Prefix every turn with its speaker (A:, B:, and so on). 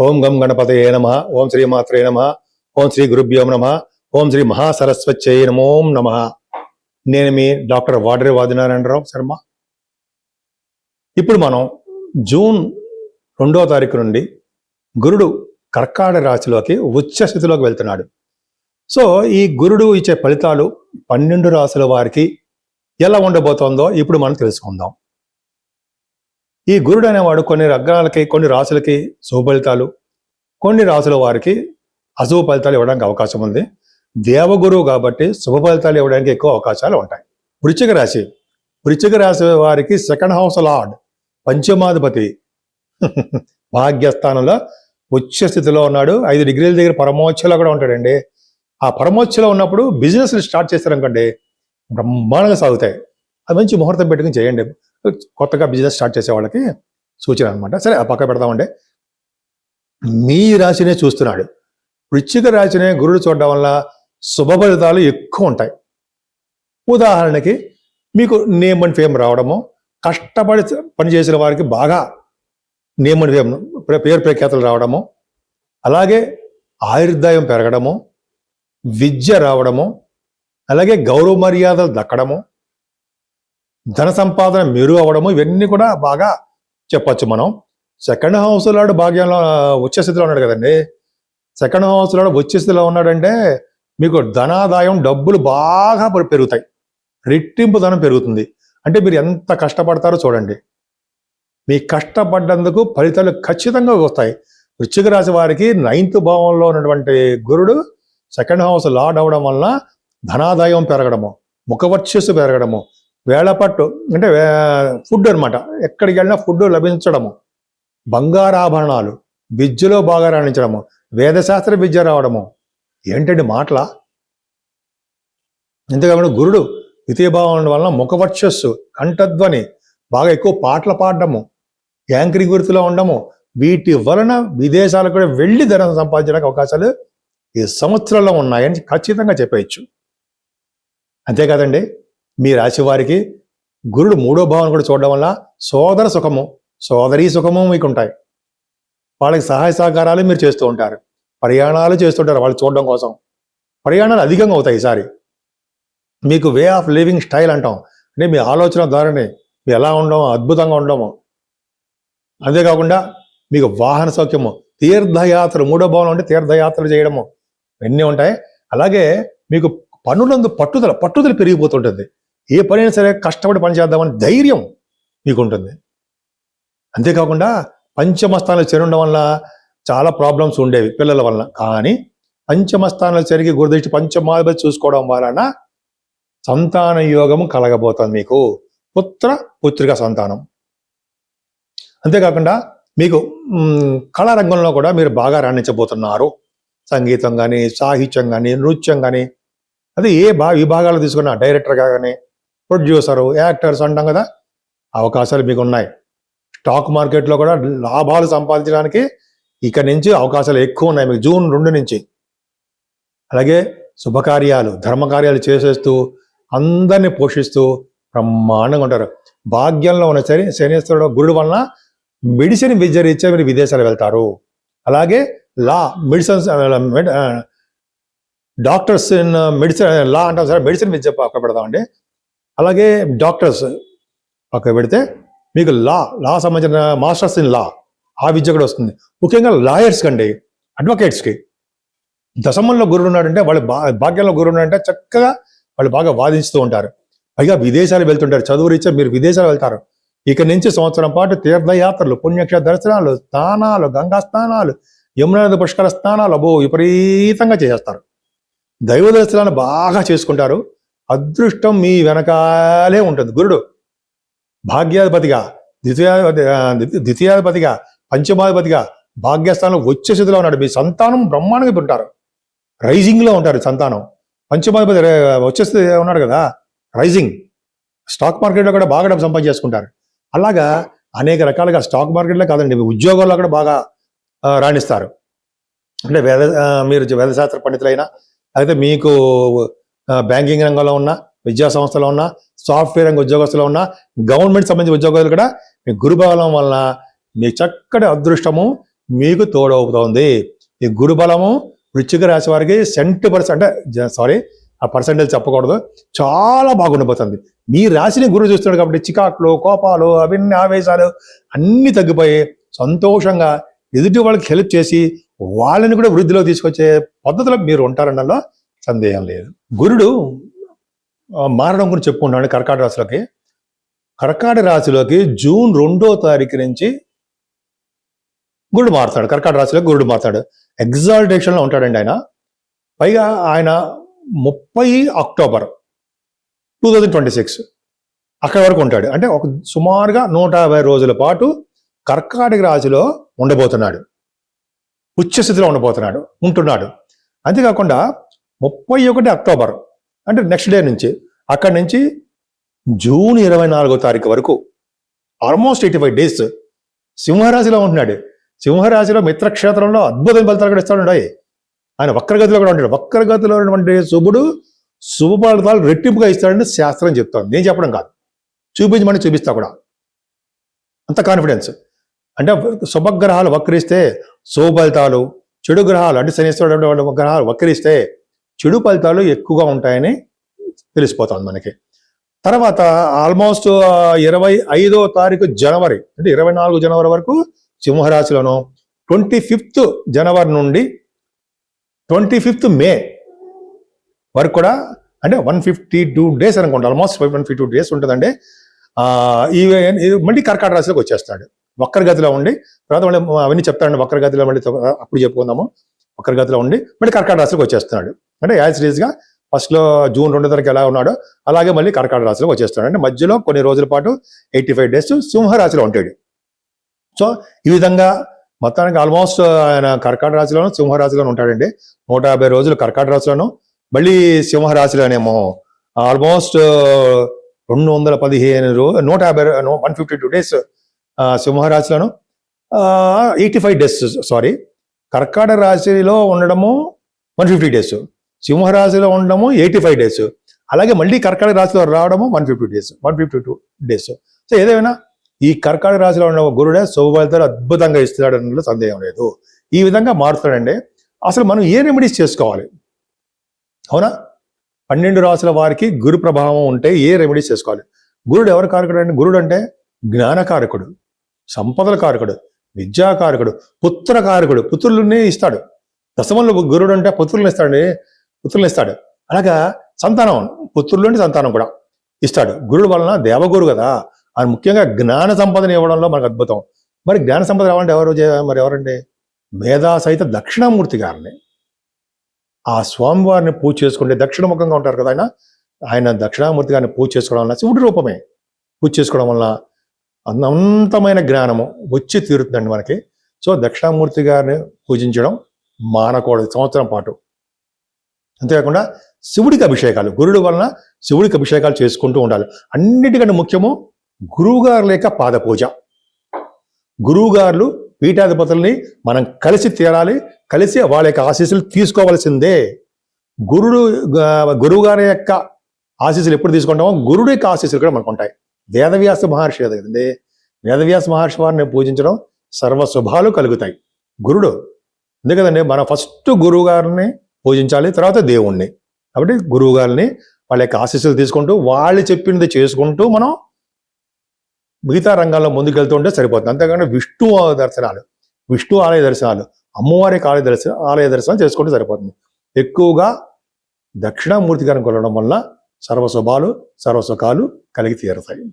A: ఓం గం గణపతయే నమః. ఓం శ్రీ మాత్రే నమః. ఓం శ్రీ గురుభ్యో నమః. ఓం శ్రీ మహాసరస్వత్యై నమో నమః. నేను మీ డాక్టర్ వాడరి వాదినారాయణరావు శర్మ. ఇప్పుడు మనం జూన్ 2వ తారీఖు నుండి గురుడు కర్కాటక రాశిలోకి ఉచ్చ స్థితిలోకి వెళ్తున్నాడు. సో ఈ గురుడు ఇచ్చే ఫలితాలు 12 రాశుల వారికి ఎలా ఉండబోతోందో ఇప్పుడు మనం తెలుసుకుందాం. ఈ గురుడు అనేవాడు కొన్ని రంగాలకి, కొన్ని రాశులకి శుభ ఫలితాలు, కొన్ని రాశుల వారికి అశుభ ఫలితాలు ఇవ్వడానికి అవకాశం ఉంది. దేవగురువు కాబట్టి శుభ ఫలితాలు ఇవ్వడానికి ఎక్కువ అవకాశాలు ఉంటాయి. వృశ్చిక రాశి, వృశ్చిక రాశి వారికి సెకండ్ హౌస్ లార్డ్ పంచమాధిపతి భాగ్యస్థానంలో ఉచ్చ స్థితిలో ఉన్నాడు. 5 డిగ్రీల దగ్గర పరమోచ్చలో కూడా ఉంటాడండి. ఆ పరమోచ్చలో ఉన్నప్పుడు బిజినెస్ స్టార్ట్ చేస్తారనుకోండి, బ్రహ్మాండంగా సాగుతాయి. అది మంచి ముహూర్తం పెట్టుకుని చేయండి. కొత్తగా బిజినెస్ స్టార్ట్ చేసే వాళ్ళకి సూచన అనమాట. సరే, ఆ పక్క పెడదామండి. మీ రాశినే చూస్తున్నాడు. వృశ్చిక రాశినే గురుడు చూడడం వల్ల శుభ ఫలితాలు ఎక్కువ ఉంటాయి. ఉదాహరణకి మీకు నేమ్ అండ్ ఫేమ్ రావడము, కష్టపడి పనిచేసిన వారికి బాగా నేమ్ అండ్ ఫేమ్, పేరు ప్రఖ్యాతులు రావడము, అలాగే ఆయుర్దాయం పెరగడము, విద్య రావడము, అలాగే గౌరవ మర్యాదలు దక్కడము, ధన సంపాదన మెరుగు అవ్వడము, ఇవన్నీ కూడా బాగా చెప్పచ్చు మనం. సెకండ్ హౌస్ లాడు భాగ్యంలో ఉచ్చ స్థితిలో ఉన్నాడు కదండి. సెకండ్ హౌస్ లాడు ఉచ్చ స్థితిలో ఉన్నాడంటే మీకు ధనాదాయం, డబ్బులు బాగా పెరుగుతాయి. రెట్టింపు ధనం పెరుగుతుంది. అంటే మీరు ఎంత కష్టపడతారో చూడండి. మీ కష్టపడ్డందుకు ఫలితాలు ఖచ్చితంగా వస్తాయి. వృశ్చిక రాశి వారికి 9th భావంలో ఉన్నటువంటి గురుడు సెకండ్ హౌస్ లార్డ్ అవడం వలన ధనాదాయం పెరగడము, ముఖవర్చస్సు పెరగడము, వేళపట్టు అంటే ఫుడ్ అనమాట, ఎక్కడికి వెళ్ళినా ఫుడ్ లభించడము, బంగారాభరణాలు, విద్యలో బాగా రాణించడము, వేదశాస్త్ర విద్య రావడము. ఏంటండి మాటల? అంతేకాకుండా గురుడు ద్వితీయ భావం వలన ముఖవర్చస్సు, కంఠధ్వని, బాగా ఎక్కువ పాటలు పాడడము, యాంకరింగ్ వృత్తిలో ఉండము, వీటి వలన విదేశాలకు కూడా వెళ్ళి ధనం సంపాదించడానికి అవకాశాలు ఈ సంవత్సరంలో ఉన్నాయని ఖచ్చితంగా చెప్పేయచ్చు. అంతేకాదండి, మీ రాశి వారికి గురుడు 3వ భావం కూడా చూడడం వల్ల సోదర సుఖము, సోదరీ సుఖము మీకు ఉంటాయి. వాళ్ళకి సహాయ సహకారాలు మీరు చేస్తూ ఉంటారు. ప్రయాణాలు చేస్తుంటారు వాళ్ళు చూడడం కోసం. ప్రయాణాలు అధికంగా అవుతాయి ఈసారి. మీకు వే ఆఫ్ లివింగ్ స్టైల్ అంటాం, అంటే మీ ఆలోచన ధోరణి, మీ ఎలా ఉండము, అద్భుతంగా ఉండము. అంతేకాకుండా మీకు వాహన సౌఖ్యము, తీర్థయాత్రలు, 3వ భావం అంటే తీర్థయాత్రలు చేయడము, ఇవన్నీ ఉంటాయి. అలాగే మీకు పనులందు పట్టుదల పెరిగిపోతుంటుంది. ఏ పనైనా సరే కష్టపడి పని చేద్దామని ధైర్యం మీకు ఉంటుంది. అంతేకాకుండా పంచమస్థానాలు చేరి ఉండడం వల్ల చాలా ప్రాబ్లమ్స్ ఉండేవి పిల్లల వలన. కానీ పంచమస్థానాలు చెరిగి గురుదృష్టి పంచమాధిపతి చూసుకోవడం వలన సంతాన యోగము కలగబోతుంది మీకు, పుత్రిక సంతానం. అంతేకాకుండా మీకు కళారంగంలో కూడా మీరు బాగా రాణించబోతున్నారు. సంగీతం కానీ, సాహిత్యం కానీ, నృత్యం కానీ, అది ఏ విభాగాలు తీసుకున్నా, డైరెక్టర్గా కానీ, ప్రొడ్యూసరు, యాక్టర్స్ అంటాం కదా, అవకాశాలు మీకు ఉన్నాయి. స్టాక్ మార్కెట్లో కూడా లాభాలు సంపాదించడానికి ఇక నుంచి అవకాశాలు ఎక్కువ ఉన్నాయి మీకు జూన్ 2 నుంచి. అలాగే శుభకార్యాలు, ధర్మకార్యాలు చేసేస్తూ అందరినీ పోషిస్తూ బ్రహ్మాండంగా ఉంటారు. భాగ్యంలో ఉన్న శనీశ్వరుడు గురుడు వలన మెడిసిన్ విద్య రీత్యా మీరు విదేశాలు వెళ్తారు. అలాగే మెడిసిన్స్, డాక్టర్స్ ఇన్ మెడిసిన్, లా అంటాం సరే, మెడిసిన్ విద్య పక్క పెడదామండి. అలాగే డాక్టర్స్ పక్క పెడితే మీకు లా సంబంధించిన మాస్టర్స్ ఇన్ లా, ఆ విద్య కూడా వస్తుంది. ముఖ్యంగా లాయర్స్ కండి, అడ్వకేట్స్కి దశమంలో గురుడు ఉన్నాడంటే, వాళ్ళ భాగ్యంలో గురుడు ఉన్నాడంటే చక్కగా వాళ్ళు బాగా వాదించుతూ ఉంటారు. పైగా విదేశాలు వెళ్తుంటారు. చదువు రీత్యా మీరు విదేశాలు వెళ్తారు. ఇక నుంచి సంవత్సరం పాటు తీర్థయాత్రలు, పుణ్యక్షేత్ర దర్శనాలు, స్నానాలు, గంగా స్నానాలు, యమునా నది పుష్కర స్నానాలు విపరీతంగా చేసేస్తారు. దైవ దర్శనాలు బాగా చేసుకుంటారు. అదృష్టం మీ వెనకాలే ఉంటుంది. గురుడు భాగ్యాధిపతిగా, ద్వితీయాధిపతిగా, పంచమాధిపతిగా భాగ్యస్థానంలో వచ్చే స్థితిలో ఉన్నాడు. మీ సంతానం బ్రహ్మాండంగా ఉంటారు, రైజింగ్లో ఉంటారు సంతానం. పంచమాధిపతి వచ్చే స్థితి ఉన్నాడు కదా, రైజింగ్. స్టాక్ మార్కెట్లో కూడా బాగా డబ్బు సంపాదించేసుకుంటారు. అలాగా అనేక రకాలుగా స్టాక్ మార్కెట్లో కాదండి, ఉద్యోగాల్లో కూడా బాగా రాణిస్తారు. అంటే మీరు వేదశాస్త్ర పండితులైనా, అయితే మీకు బ్యాంకింగ్ రంగంలో ఉన్న, విద్యా సంస్థలో ఉన్న, సాఫ్ట్వేర్ రంగ ఉద్యోగస్తులో ఉన్న, గవర్నమెంట్ సంబంధించిన ఉద్యోగాలు కూడా మీ గురుబలం వలన మీ చక్కటి అదృష్టము, మీకు తోడవుతోంది. ఈ గురు బలము వృశ్చిక రాశి వారికి 100% అంటే సారీ ఆ పర్సెంటేజ్ చెప్పకూడదు, చాలా బాగుండిపోతుంది. మీ రాశిని గురువు చూస్తున్నాడు కాబట్టి చికాకులు, కోపాలు, అవన్నీ ఆవేశాలు అన్నీ తగ్గిపోయి సంతోషంగా ఎదుటి వాళ్ళకి హెల్ప్ చేసి వాళ్ళని కూడా వృద్ధిలో తీసుకొచ్చే పద్ధతిలో మీరు ఉంటారనలో సందేహం లేదు. గురుడు మారడం గురించి చెప్పుకుంటాడు కర్కాటక రాశిలోకి. కర్కాటక రాశిలోకి జూన్ 2వ తారీఖు నుంచి గురుడు మారుతాడు. కర్కాటక రాశిలోకి గురుడు మారుతాడు. ఎగ్జాల్టేషన్లో ఉంటాడండి ఆయన. పైగా ఆయన 30 అక్టోబర్ 2026 అక్కడి వరకు ఉంటాడు. అంటే ఒక సుమారుగా 150 రోజుల పాటు కర్కాటక రాశిలో ఉండబోతున్నాడు. ఉచ్చస్థితిలో ఉంటున్నాడు. అంతేకాకుండా 31 అక్టోబర్ అంటే నెక్స్ట్ డే నుంచి అక్కడి నుంచి జూన్ 24వ తారీఖు వరకు ఆల్మోస్ట్ 85 డేస్ సింహరాశిలో ఉంటున్నాడు. సింహరాశిలో మిత్రక్షేత్రంలో అద్భుతమైన ఫలితాలు కూడా ఇస్తాడు. ఆయన వక్రగతిలో కూడా ఉంటాడు. వక్రగతిలో ఉన్నటువంటి శుభుడు శుభ ఫలితాలు రెట్టింపుగా ఇస్తాడని శాస్త్రం చెప్తాను, నేను చెప్పడం కాదు. చూపించమని చూపిస్తా కూడా, అంత కాన్ఫిడెన్స్. అంటే శుభగ్రహాలు వక్రిస్తే శుభ ఫలితాలు, చెడు గ్రహాలు అంటే శనిశ్వరుడు గ్రహాలు వక్రిస్తే చెడు ఫలితాలు ఎక్కువగా ఉంటాయని తెలిసిపోతుంది మనకి. తర్వాత ఆల్మోస్ట్ 25వ తారీఖు జనవరి అంటే 24 జనవరి వరకు సింహరాశిలోను, 25th జనవరి నుండి 25th మే వరకు కూడా అంటే 152 డేస్ అనుకుంటా, ఆల్మోస్ట్ 152 డేస్ ఉంటుందండి. మళ్ళీ కర్కాటక రాశిలోకి వచ్చేస్తాడు వక్రగతిలో ఉండి. తర్వాత మళ్ళీ అవన్నీ చెప్తాడండి వక్రగతిలో, మళ్ళీ అప్పుడు చెప్పుకుందాము. వక్రగతిలో ఉండి మళ్ళీ కర్కాటక రాశిలోకి వచ్చేస్తున్నాడు. అంటే యాజ్ రీజ్గా ఫస్ట్లో జూన్ 2వ తారీఖు ఎలా ఉన్నాడో అలాగే మళ్ళీ కర్కాటక రాశిలోకి వచ్చేస్తాడు. అంటే మధ్యలో కొన్ని రోజుల పాటు 85 డేస్ సింహరాశిలో ఉంటాడు. సో ఈ విధంగా మొత్తానికి ఆల్మోస్ట్ ఆయన కర్కాటక రాశిలోను సింహరాశిలోనూ ఉంటాడండి. 150 రోజులు కర్కాటక రాశిలోను, మళ్ళీ సింహరాశిలోనేమో ఆల్మోస్ట్ 152 డేస్ సింహరాశిలోను, 85 డేస్ సారీ కర్కాటక రాశిలో ఉండడము 150 డేస్, సింహరాశిలో ఉండడము 85 డేస్, అలాగే మళ్ళీ కర్కాటక రాశిలో రావడము 152 డేస్. సో ఏదేమైనా ఈ కర్కాటక రాశిలో ఉన్న గురుడే శుభ ఫలితాలు అద్భుతంగా ఇస్తున్నాడు అన్నలో సందేహం లేదు. ఈ విధంగా మారుతాడండి. అసలు మనం ఏ రెమెడీస్ చేసుకోవాలి? అవునా, 12 రాశుల వారికి గురు ప్రభావం ఉంటే ఏ రెమెడీస్ చేసుకోవాలి? గురుడు ఎవరు కారకుడు అండి? గురుడు అంటే జ్ఞానకారకుడు, సంపదల కారకుడు, విద్యాకారకుడు, పుత్రకారకుడు, పుత్రుల్ని ఇస్తాడు. దశమంలో గురుడు అంటే పుత్రులను ఇస్తాడు. అలాగా సంతానం, పుత్రుల్లోని సంతానం కూడా ఇస్తాడు. గురుడు వలన దేవగురు కదా, ఆయన ముఖ్యంగా జ్ఞాన సంపదను ఇవ్వడంలో మనకు అద్భుతం. మరి జ్ఞాన సంపద రావాలంటే ఎవరండి? మేధా సహిత దక్షిణామూర్తి గారిని, ఆ స్వామివారిని పూజ చేసుకుంటే దక్షిణముఖంగా ఉంటారు కదా ఆయన దక్షిణామూర్తి గారిని పూజ చేసుకోవడం వల్ల శివుడి రూపమే పూజ చేసుకోవడం వల్ల అనంతమైన జ్ఞానము వచ్చి తీరుతుందండి మనకి. సో దక్షిణామూర్తి గారిని పూజించడం మానకూడదు సంవత్సరం పాటు. అంతేకాకుండా శివుడికి అభిషేకాలు, గురుడు వలన శివుడికి అభిషేకాలు చేసుకుంటూ ఉండాలి. అన్నిటికంటే ముఖ్యము గురువుగారు లేక పాద పూజ. గురువుగారులు పీఠాధిపతుల్ని మనం కలిసి తీరాలి, కలిసి వాళ్ళ యొక్క ఆశీస్సులు తీసుకోవాల్సిందే. గురువు గారి యొక్క ఆశీస్సులు ఎప్పుడు తీసుకుంటామో గురుడు యొక్క ఆశీస్సులు కూడా మనకు ఉంటాయి. వేదవ్యాస మహర్షి కదండి, వేదవ్యాస మహర్షి వారిని పూజించడం సర్వ శుభాలు కలుగుతాయి. గురుడు అంతే కదండి, మన ఫస్ట్ గురువు గారిని పూజించాలి, తర్వాత దేవుణ్ణి. కాబట్టి గురువు గారిని వాళ్ళ యొక్క ఆశీస్సులు తీసుకుంటూ వాళ్ళు చెప్పింది చేసుకుంటూ మనం మిగతా రంగాల్లో ముందుకెళ్తూ ఉంటే సరిపోతుంది. అంతేకాని విష్ణు ఆలయ దర్శనాలు, అమ్మవారి ఆలయ దర్శనాలు చేసుకుంటే సరిపోతుంది. ఎక్కువగా దక్షిణామూర్తి గారిని కొలవడం వల్ల సర్వశుభాలు సర్వసుఖాలు కలిగి తీరుతాయి.